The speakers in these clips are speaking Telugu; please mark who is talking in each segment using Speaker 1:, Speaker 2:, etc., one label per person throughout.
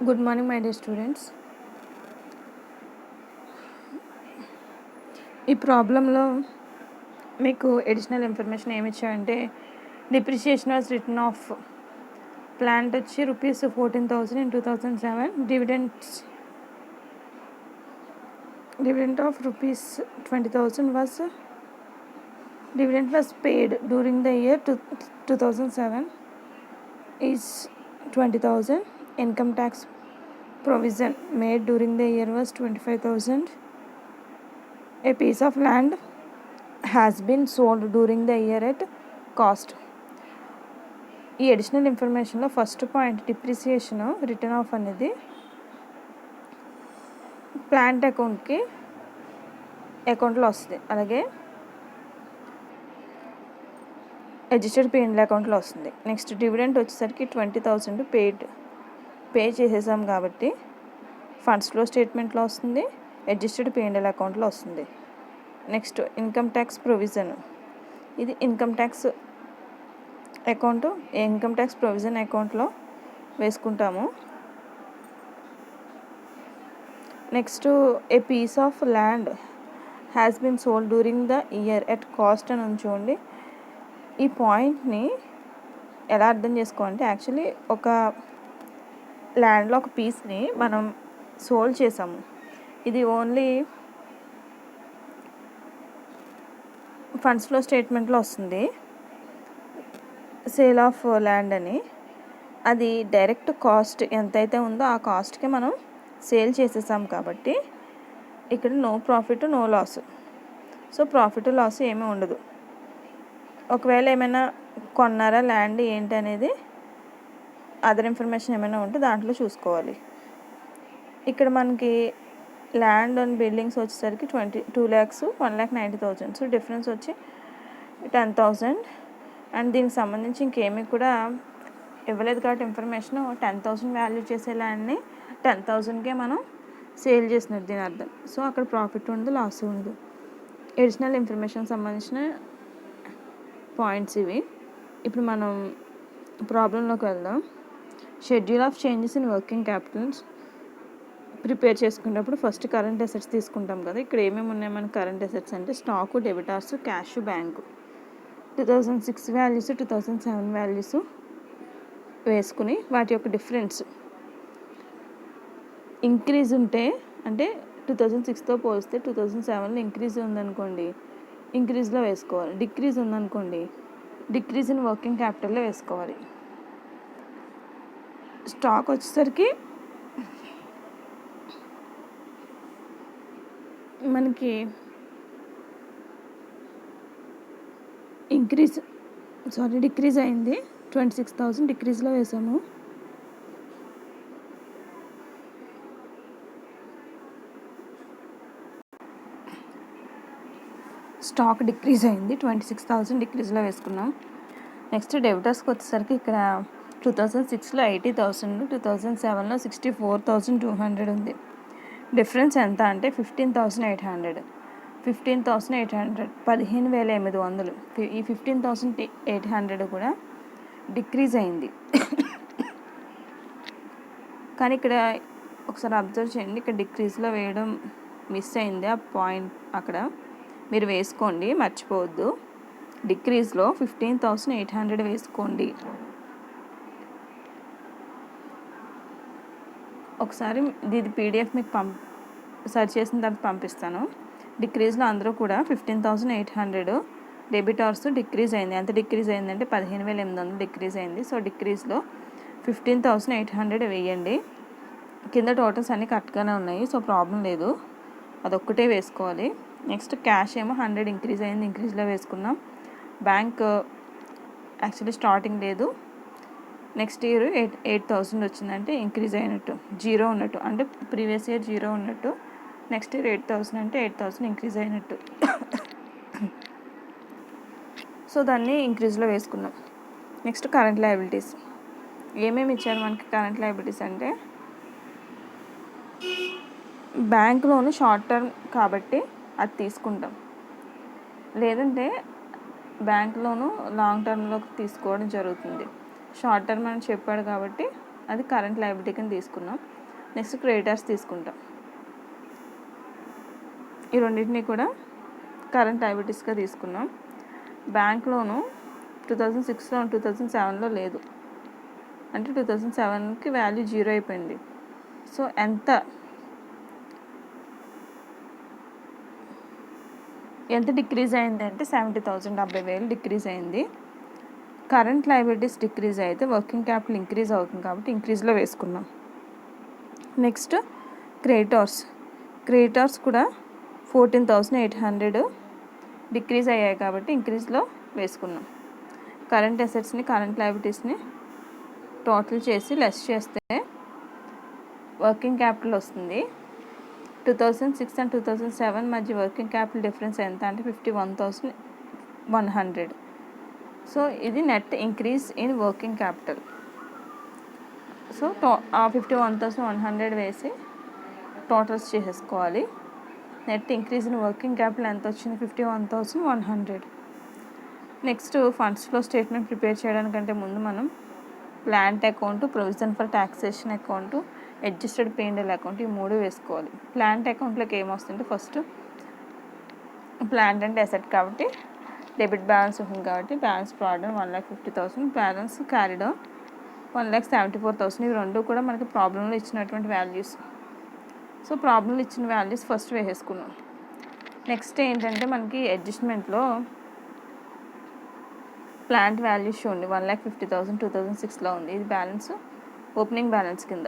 Speaker 1: Good morning my dear students. ఈ ప్రాబ్లంలో మీకు అడిషనల్ ఇన్ఫర్మేషన్ ఏమి ఇచ్చాయంటే depreciation was written off plant వచ్చి ₹14,000 in 2007. Dividend of ₹20,000 was paid during the year 2007 is 20,000. Income tax provision made during the year was 25,000. A piece of land has been sold during the year at cost. ఈ అడిషనల్ ఇన్ఫర్మేషన్లో first point depreciation written off అనేది ప్లాంట్ అకౌంట్లో వస్తుంది, అలాగే అడ్జస్టెడ్ P&L అకౌంట్లో వస్తుంది. నెక్స్ట్ డివిడెంట్ వచ్చేసరికి 20,000 పే చేసేసాం కాబట్టి ఫండ్స్ ఫ్లో స్టేట్మెంట్లో వస్తుంది, అడ్జస్టెడ్ P&L అకౌంట్లో వస్తుంది. నెక్స్ట్ ఇన్కమ్ ట్యాక్స్ ప్రొవిజన్, ఇది ఇన్కమ్ ట్యాక్స్ ప్రొవిజన్ అకౌంట్లో వేసుకుంటాము. Next a piece of land has been sold during the year at cost అని ఉంచుకోండి. ఈ పాయింట్ని ఎలా అర్థం చేసుకోవాలంటే యాక్చువల్లీ ఒక ల్యాండ్లో ఒక పీస్ని మనం సోల్డ్ చేసాము, ఇది ఓన్లీ ఫండ్స్ ఫ్లో స్టేట్మెంట్లో వస్తుంది సేల్ ఆఫ్ ల్యాండ్ అని. అది డైరెక్ట్ కాస్ట్ ఎంతైతే ఉందో ఆ కాస్ట్కి మనం సేల్ చేసేసాం కాబట్టి ఇక్కడ no profit no loss. So profit loss ఏమీ ఉండదు. ఒకవేళ ఏమైనా కొన్నారా ల్యాండ్ ఏంటి అనేది అదర్ ఇన్ఫర్మేషన్ ఏమైనా ఉంటే దాంట్లో చూసుకోవాలి. ఇక్కడ మనకి ల్యాండ్ అండ్ బిల్డింగ్స్ వచ్చేసరికి 2 lakhs 1,90,000. సో డిఫరెన్స్ వచ్చి 10,000. అండ్ దీనికి సంబంధించి ఇంకేమీ కూడా ఇవ్వలేదు కాబట్టి ఇన్ఫర్మేషన్ 10,000 వాల్యూ చేసే ల్యాండ్ని 10,000కే మనం సేల్ చేసినట్టు దీని అర్థం. సో అక్కడ ప్రాఫిట్ ఉండదు, లాస్ ఉండదు. అడిషనల్ ఇన్ఫర్మేషన్ సంబంధించిన పాయింట్స్ ఇవి. ఇప్పుడు మనం ప్రాబ్లంలోకి వెళ్దాం. Schedule of changes in working Capitals prepare చేసుకునేటప్పుడు ఫస్ట్ కరెంట్ అసెట్స్ తీసుకుంటాం కదా. ఇక్కడ ఏమేమి ఉన్నాయి మన కరెంట్ అసెట్స్ అంటే stock, debtors, cash, bank. 2006 values 2007 values వేసుకుని వాటి యొక్క డిఫరెన్స్ ఇంక్రీజ్ ఉంటే అంటే 2006తో పోలిస్తే 2007లో ఇంక్రీజ్ ఉందనుకోండి, ఇంక్రీజ్లో వేసుకోవాలి. డిక్రీజ్ ఉందనుకోండి, డిక్రీజ్ ఇన్ వర్కింగ్ క్యాపిటల్లో వేసుకోవాలి. స్టాక్ వచ్చేసరికి మనకి డిక్రీజ్ అయింది. 26,000 డిక్రీజ్లో వేసాము. స్టాక్ డిక్రీజ్ అయింది, 26,000 డిక్రీజ్లో వేసుకున్నాం. నెక్స్ట్ డెబిటర్స్కి వచ్చేసరికి ఇక్కడ 2006లో 80,000, 2007లో 64,200 ఉంది. డిఫరెన్స్ ఎంత అంటే 15,800. 15,800 ఈ 15,800 కూడా డిక్రీజ్ అయింది. కానీ ఇక్కడ ఒకసారి అబ్జర్వ్ చేయండి, ఇక్కడ డిక్రీజ్లో వేయడం మిస్ అయింది. ఆ పాయింట్ అక్కడ మీరు వేసుకోండి, మర్చిపోవద్దు. డిక్రీజ్లో 15,800 వేసుకోండి. ఒకసారి ఇది PDF మీకు సెర్చ్ చేసిన తర్వాత పంపిస్తాను. డిక్రీజ్లో అందరూ కూడా 15,800 డెబిటార్స్ డిక్రీజ్ అయింది. ఎంత డిక్రీజ్ అయిందంటే 15,800 డిక్రీజ్ అయింది. సో డిక్రీజ్లో 15,800 వేయండి. కింద టోటల్స్ అన్నీ కరెక్ట్గానే ఉన్నాయి, సో ప్రాబ్లం లేదు, అదొక్కటే వేసుకోవాలి. నెక్స్ట్ క్యాష్ ఏమో 100 ఇంక్రీజ్ అయింది, ఇంక్రీజ్లో వేసుకున్నాం. బ్యాంక్ యాక్చువల్లీ స్టార్టింగ్ లేదు, నెక్స్ట్ ఇయర్ 8,000 వచ్చిందంటే ఇంక్రీజ్ అయినట్టు, 0 ఉన్నట్టు, అంటే ప్రీవియస్ ఇయర్ 0 ఉన్నట్టు. నెక్స్ట్ ఇయర్ 8,000 అంటే 8,000 ఇంక్రీజ్ అయినట్టు. సో దాన్ని ఇంక్రీజ్లో వేసుకున్నాం. నెక్స్ట్ కరెంట్ లయబిలిటీస్ ఏమేమి ఇచ్చారు మనకి. కరెంట్ లయబిలిటీస్ అంటే బ్యాంక్ లోన్ షార్ట్ టర్మ్ కాబట్టి అది తీసుకుంటాం, లేదంటే బ్యాంక్ లోను లాంగ్ టర్మ్లోకి తీసుకోవడం జరుగుతుంది. షార్ట్ టర్మ్ అని చెప్పాడు కాబట్టి అది కరెంట్ లయబిలిటీ కింద తీసుకున్నాం. నెక్స్ట్ క్రెడిటర్స్ తీసుకుంటాం. ఈ రెండింటిని కూడా కరెంట్ లయబిలిటీస్గా తీసుకున్నాం. బ్యాంక్ లోను 2006లో 2007లో లేదు, అంటే 2007కి వాల్యూ 0 అయిపోయింది. సో ఎంత డిక్రీజ్ అయింది అంటే 70,000, 70,000 డిక్రీజ్ అయింది. కరెంట్ లయబిలిటీస్ డిక్రీజ్ అయితే వర్కింగ్ క్యాపిటల్ ఇంక్రీజ్ అవుతుంది కాబట్టి ఇంక్రీజ్లో వేసుకున్నాం. నెక్స్ట్ క్రెడిటార్స్ కూడా 14,800 డిక్రీజ్ అయ్యాయి కాబట్టి ఇంక్రీజ్లో వేసుకున్నాం. కరెంట్ అసెట్స్ని కరెంట్ లయబిలిటీస్ని టోటల్ చేసి లెస్ చేస్తే వర్కింగ్ క్యాపిటల్ వస్తుంది. 2006 అండ్ 2007 మధ్య వర్కింగ్ క్యాపిటల్ డిఫరెన్స్ ఎంత అంటే 51,100. సో ఇది net increase in working capital. So 51,100 వేసి టోటల్స్ చేసేసుకోవాలి. Net increase in working capital ఎంత వచ్చింది? 51,100. Next funds flow statement prepare చేయడానికంటే ముందు మనం plant account, provision for taxation account, adjusted P&L account ఈ 3 వేసుకోవాలి. ప్లాంట్ అకౌంట్లోకి ఏమొస్తుంటే ఫస్ట్ ప్లాంట్ అంటే అసెట్ కాబట్టి డెబిట్ బ్యాలెన్స్ ఉంటుంది కాబట్టి బ్యాలెన్స్ ప్రాడక్ట్ 1,50,000, బ్యాలెన్స్ క్యారీడ్ 1,74,000. ఇవి రెండు కూడా మనకి ప్రాబ్లంలో ఇచ్చినటువంటి వాల్యూస్. సో ప్రాబ్లంలో ఇచ్చిన వాల్యూస్ ఫస్ట్ వేసేసుకున్నాం. నెక్స్ట్ ఏంటంటే మనకి అడ్జస్ట్మెంట్లో ప్లాంట్ వాల్యూస్ చూడండి 1,50,000 2006లో ఉంది. ఇది బ్యాలెన్స్ ఓపెనింగ్ బ్యాలెన్స్ కింద.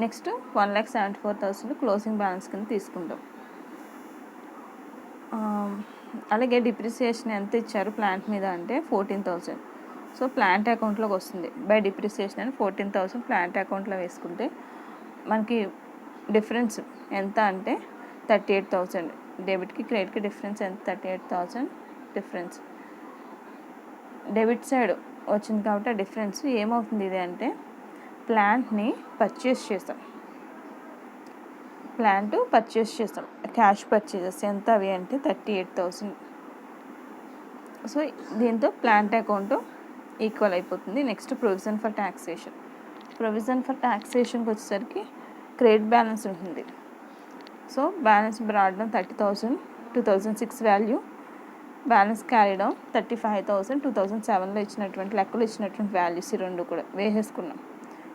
Speaker 1: నెక్స్ట్ 1,74,000 క్లోజింగ్ బ్యాలెన్స్ కింద తీసుకుంటాం. అలాగే డిప్రిసియేషన్ ఎంత ఇచ్చారు ప్లాంట్ మీద అంటే 14,000. సో ప్లాంట్ అకౌంట్లోకి వస్తుంది. బై డిప్రిసియేషన్ అని 14,000 ప్లాంట్ అకౌంట్లో వేసుకుంటే మనకి డిఫరెన్స్ ఎంత అంటే 38,000. డెబిట్కి క్రెడిట్కి డిఫరెన్స్ ఎంత? 38,000 డిఫరెన్స్. డెబిట్ సైడ్ వచ్చింది కాబట్టి ఆ డిఫరెన్స్ ఏమవుతుంది ఇది అంటే ప్లాంట్ని పర్చేస్ చేస్తాం. క్యాష్ పర్చేజెస్ ఎంత అవి అంటే 38,000. సో దీంతో ప్లాంట్ అకౌంట్ ఈక్వల్ అయిపోతుంది. నెక్స్ట్ ప్రొవిజన్ ఫర్ ట్యాక్సేషన్కి వచ్చేసరికి క్రెడిట్ బ్యాలెన్స్ ఉంటుంది. So balance broad 30,000 2006 value, balance carried 35,000 2007లో ఇచ్చినటువంటి లెక్కలు ఇచ్చినటువంటి వాల్యూస్. ఈ రెండు కూడా వేసేసుకున్నాం.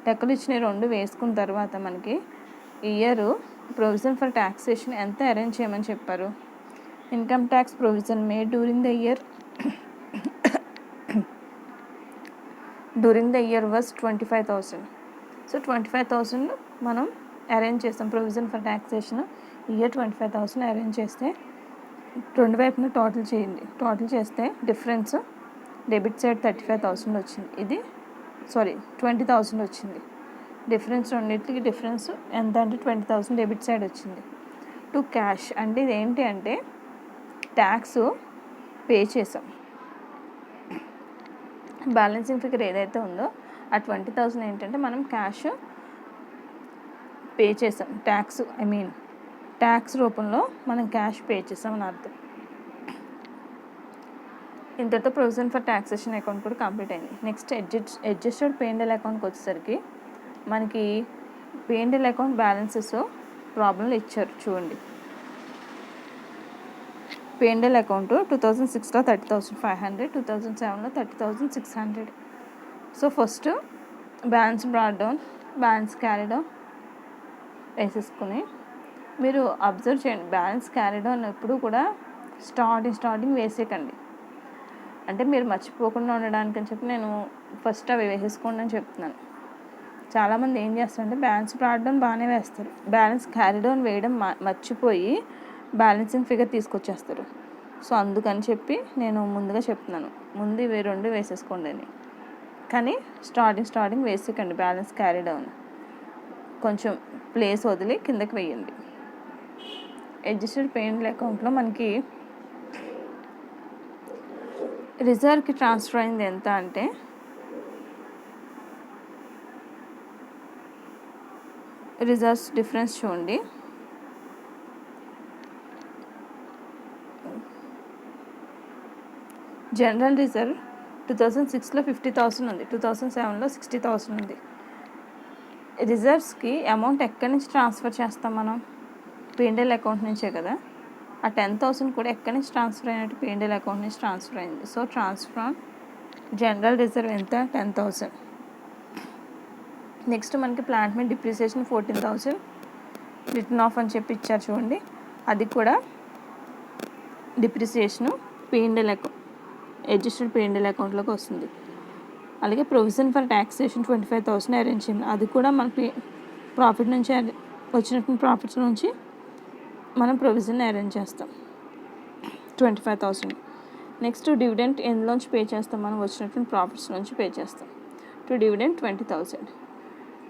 Speaker 1: లెక్కలు ఇచ్చిన రెండు వేసుకున్న తర్వాత మనకి ఇయర్ ప్రొవిజన్ ఫర్ ట్యాక్సేషన్ ఎంత అరేంజ్ చేయమని చెప్పారు. Income tax provision made during the year was 25,000. So 25,000 మనం అరేంజ్ చేస్తాం. Provision for taxation year 25,000 arrange చేస్తే రెండు వైపున టోటల్ చేయండి. టోటల్ చేస్తే డిఫరెన్స్ డెబిట్ సైడ్ 35,000 వచ్చింది. ఇది 20,000 వచ్చింది. డిఫరెన్స్ రెండింటికి డిఫరెన్స్ ఎంత అంటే 20,000 డెబిట్ సైడ్ వచ్చింది. టు క్యాష్ అంటే ఇది ఏంటి అంటే ట్యాక్స్ పే చేసాం. బ్యాలెన్సింగ్ ఫిగర్ ఏదైతే ఉందో ఆ 20,000 ఏంటంటే మనం క్యాష్ పే చేసాం. ట్యాక్స్ రూపంలో మనం క్యాష్ పే చేసామని అర్థం. ఇంతటితో ప్రొవిజన్ ఫర్ ట్యాక్సేషన్ అకౌంట్ కూడా కంప్లీట్ అయింది. నెక్స్ట్ అడ్జస్టెడ్ P&L అకౌంట్కి వచ్చేసరికి మనకి P&L అకౌంట్ బ్యాలెన్సెస్ ప్రాబ్లంలో ఇచ్చారు చూడండి. P&L అకౌంట్ 2006లో 30,500, 2007లో 30,600. So first balance brought down, balance carry down వేసేసుకుని మీరు అబ్జర్వ్ చేయండి. బ్యాలెన్స్ క్యారీ డౌన్ ఎప్పుడు కూడా స్టార్టింగ్ వేసేయకండి. అంటే మీరు మర్చిపోకుండా ఉండడానికి అని చెప్పి నేను ఫస్ట్ అవి వేసేసుకోండి అని చెప్తున్నాను. చాలామంది ఏం చేస్తారంటే బ్యాలెన్స్ బ్రాడ్ డౌన్ బాగానే వేస్తారు, బ్యాలెన్స్ క్యారీ డౌన్ వేయడం మర్చిపోయి బ్యాలెన్సింగ్ ఫిగర్ తీసుకొచ్చేస్తారు. సో అందుకని చెప్పి నేను ముందుగా చెప్తున్నాను, ముందు ఇవి రెండు వేసేసుకోండి అని. కానీ స్టార్టింగ్ వేసేయకండి. బ్యాలెన్స్ క్యారీ డౌన్ కొంచెం ప్లేస్ వదిలి కిందకి వేయండి. అడ్జస్టెడ్ P&L అకౌంట్లో మనకి రిజర్వ్కి ట్రాన్స్ఫర్ అయింది ఎంత అంటే రిజర్వ్స్ డిఫరెన్స్ చూడండి. జనరల్ రిజర్వ్ 2006లో 50,000 ఉంది, 2007లో 60,000 ఉంది. రిజర్వ్స్కి అమౌంట్ ఎక్కడి నుంచి ట్రాన్స్ఫర్ చేస్తాం మనం? P&L అకౌంట్ నుంచే కదా. ఆ 10,000 కూడా ఎక్కడి నుంచి ట్రాన్స్ఫర్ అయినట్టు? P&L అకౌంట్ నుంచి ట్రాన్స్ఫర్ అయింది. So transfer on general reserve ఎంత? 10,000. నెక్స్ట్ మనకి ప్లాంట్ మీద డిప్రిసియేషన్ 14,000 రిటర్న్ ఆఫ్ అని చెప్పి ఇచ్చారు చూడండి. అది కూడా డిప్రిసియేషను P&L అకౌంట్, అడ్జస్టెడ్ P&L అకౌంట్లోకి వస్తుంది. అలాగే ప్రొవిజన్ ఫర్ ట్యాక్సేషన్ 25,000 అరేంజ్ చేయాలి. అది కూడా మనకి ప్రాఫిట్ నుంచి వచ్చినటువంటి ప్రాఫిట్స్ నుంచి మనం ప్రొవిజన్ అరేంజ్ చేస్తాం 25,000. నెక్స్ట్ డివిడెంట్ ఎందులోంచి పే చేస్తాం? మనం వచ్చినటువంటి ప్రాఫిట్స్ నుంచి పే చేస్తాం. డివిడెంట్ 20,000.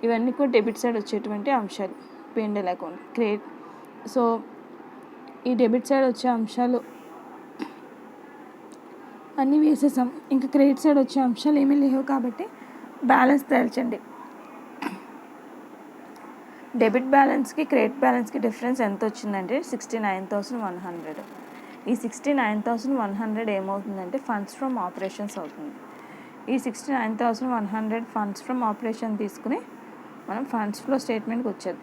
Speaker 1: ఇవన్నీ కూడా డెబిట్ సైడ్ వచ్చేటువంటి అంశాలు P&L అకౌంట్. క్రెడిట్, సో ఈ డెబిట్ సైడ్ వచ్చే అంశాలు అన్నీ వేసేసాం. ఇంకా క్రెడిట్ సైడ్ వచ్చే అంశాలు ఏమీ లేవు కాబట్టి బ్యాలెన్స్ తేల్చండి. డెబిట్ బ్యాలెన్స్కి క్రెడిట్ బ్యాలెన్స్కి డిఫరెన్స్ ఎంత వచ్చిందంటే 69,100. ఈ 69,100 ఏమవుతుందంటే ఫండ్స్ ఫ్రమ్ ఆపరేషన్స్ అవుతుంది. ఈ 69,100 ఫండ్స్ ఫ్రమ్ ఆపరేషన్ తీసుకుని మనం ఫండ్స్ ఫ్లో స్టేట్మెంట్కి వచ్చేది.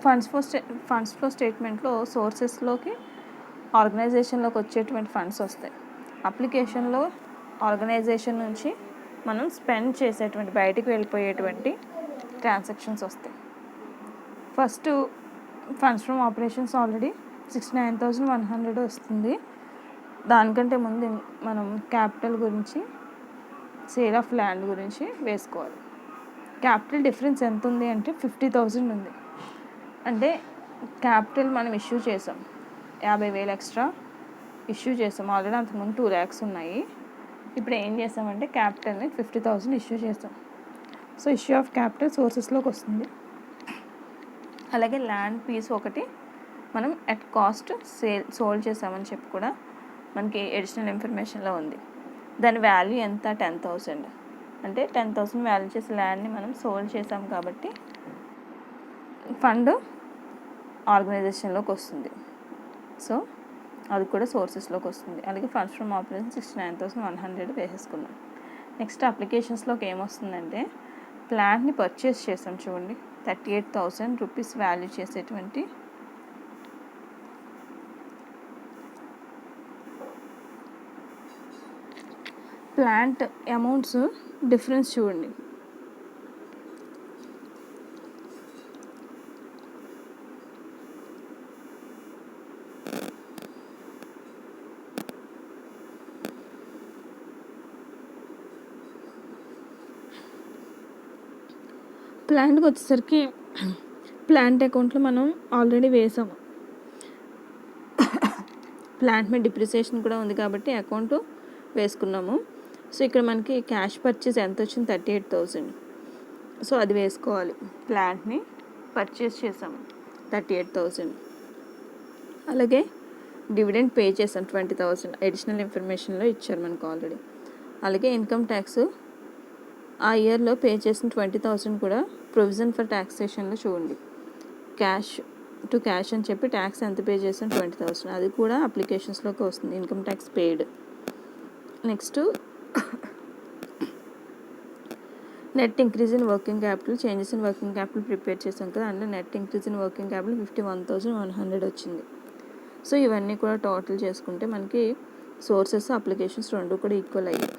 Speaker 1: ఫండ్స్ ఫ్లో స్టేట్మెంట్లో సోర్సెస్లోకి ఆర్గనైజేషన్లోకి వచ్చేటువంటి ఫండ్స్ వస్తాయి. అప్లికేషన్లో ఆర్గనైజేషన్ నుంచి మనం స్పెండ్ చేసేటువంటి బయటికి వెళ్ళిపోయేటువంటి ట్రాన్సాక్షన్స్ వస్తాయి. First funds from operations already 69,100 వస్తుంది. దానికంటే ముందు మనం క్యాపిటల్ గురించి, సేల్ ఆఫ్ ల్యాండ్ గురించి వేసుకోవాలి. క్యాపిటల్ డిఫరెన్స్ ఎంత ఉంది అంటే 50,000 ఉంది. అంటే క్యాపిటల్ మనం ఇష్యూ చేసాం, 50,000 ఎక్స్ట్రా ఇష్యూ చేసాం. ఆల్రెడీ అంతకుముందు 2 lakhs ఉన్నాయి. ఇప్పుడు ఏం చేసామంటే క్యాపిటల్ని 50,000 ఇష్యూ చేసాం. సో ఇష్యూ ఆఫ్ క్యాపిటల్ సోర్సెస్లోకి వస్తుంది. అలాగే ల్యాండ్ పీస్ ఒకటి మనం అట్ కాస్ట్ సోల్డ్ చేసామని చెప్పి కూడా మనకి ఎడిషనల్ ఇన్ఫర్మేషన్లో ఉంది. దాని వాల్యూ ఎంత? 10,000. అంటే 10,000 వాల్యూ చేసే ల్యాండ్ని మనం సోల్డ్ చేసాం కాబట్టి ఫండ్ ఆర్గనైజేషన్లోకి వస్తుంది. సో అది కూడా సోర్సెస్లోకి వస్తుంది. అలాగే ఫండ్స్ ఫ్రమ్ ఆపరేషన్ 69,100 వేసేసుకున్నాం. నెక్స్ట్ అప్లికేషన్స్లోకి ఏమొస్తుందంటే ప్లాంట్ని పర్చేస్ చేసాం చూడండి, 38,000 రూపీస్ వాల్యూ చేసేటువంటి ప్లాంట్ అమౌంట్స్ డిఫరెన్స్ చూడండి. ప్లాంట్కి వచ్చేసరికి ప్లాంట్ అకౌంట్లో మనం ఆల్రెడీ వేసాము. ప్లాంట్ మీద డిప్రిసియేషన్ కూడా ఉంది కాబట్టి అకౌంట్ వేసుకున్నాము. సో ఇక్కడ మనకి క్యాష్ పర్చేస్ ఎంత వచ్చింది? 38,000. సో అది వేసుకోవాలి. ప్లాంట్ని పర్చేస్ చేసాము 38,000. అలాగే డివిడెండ్ పే చేసాం 20,000. అడిషనల్ ఇన్ఫర్మేషన్లో ఇచ్చారు మనకు ఆల్రెడీ. అలాగే ఇన్కమ్ ట్యాక్స్ ఆ ఇయర్లో పే చేసిన 20,000 కూడా ప్రొవిజన్ ఫర్ ట్యాక్సేషన్లో చూడండి. క్యాష్ టు క్యాష్ అని చెప్పి ట్యాక్స్ ఎంత పే చేసాం? 20,000. అది కూడా అప్లికేషన్స్లోకి వస్తుంది, income tax paid. Next net increase in working capital, changes in working capital prepare చేసాం కదా. అందులో net increase in working capital 51,100 వచ్చింది. సో ఇవన్నీ కూడా టోటల్ చేసుకుంటే మనకి సోర్సెస్ అప్లికేషన్స్ రెండు కూడా ఈక్వల్ అయ్యాయి.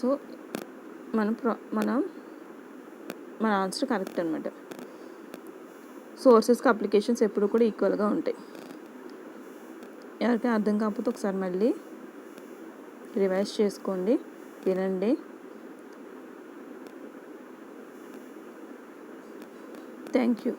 Speaker 1: సో మన ఆన్సర్ కరెక్ట్ అనమాట. సోర్సెస్కి అప్లికేషన్స్ ఎప్పుడు కూడా ఈక్వల్గా ఉంటాయి. ఎవరికైనా అర్థం కాకపోతే ఒకసారి మళ్ళీ రివైజ్ చేసుకోండి, వినండి. Thank you.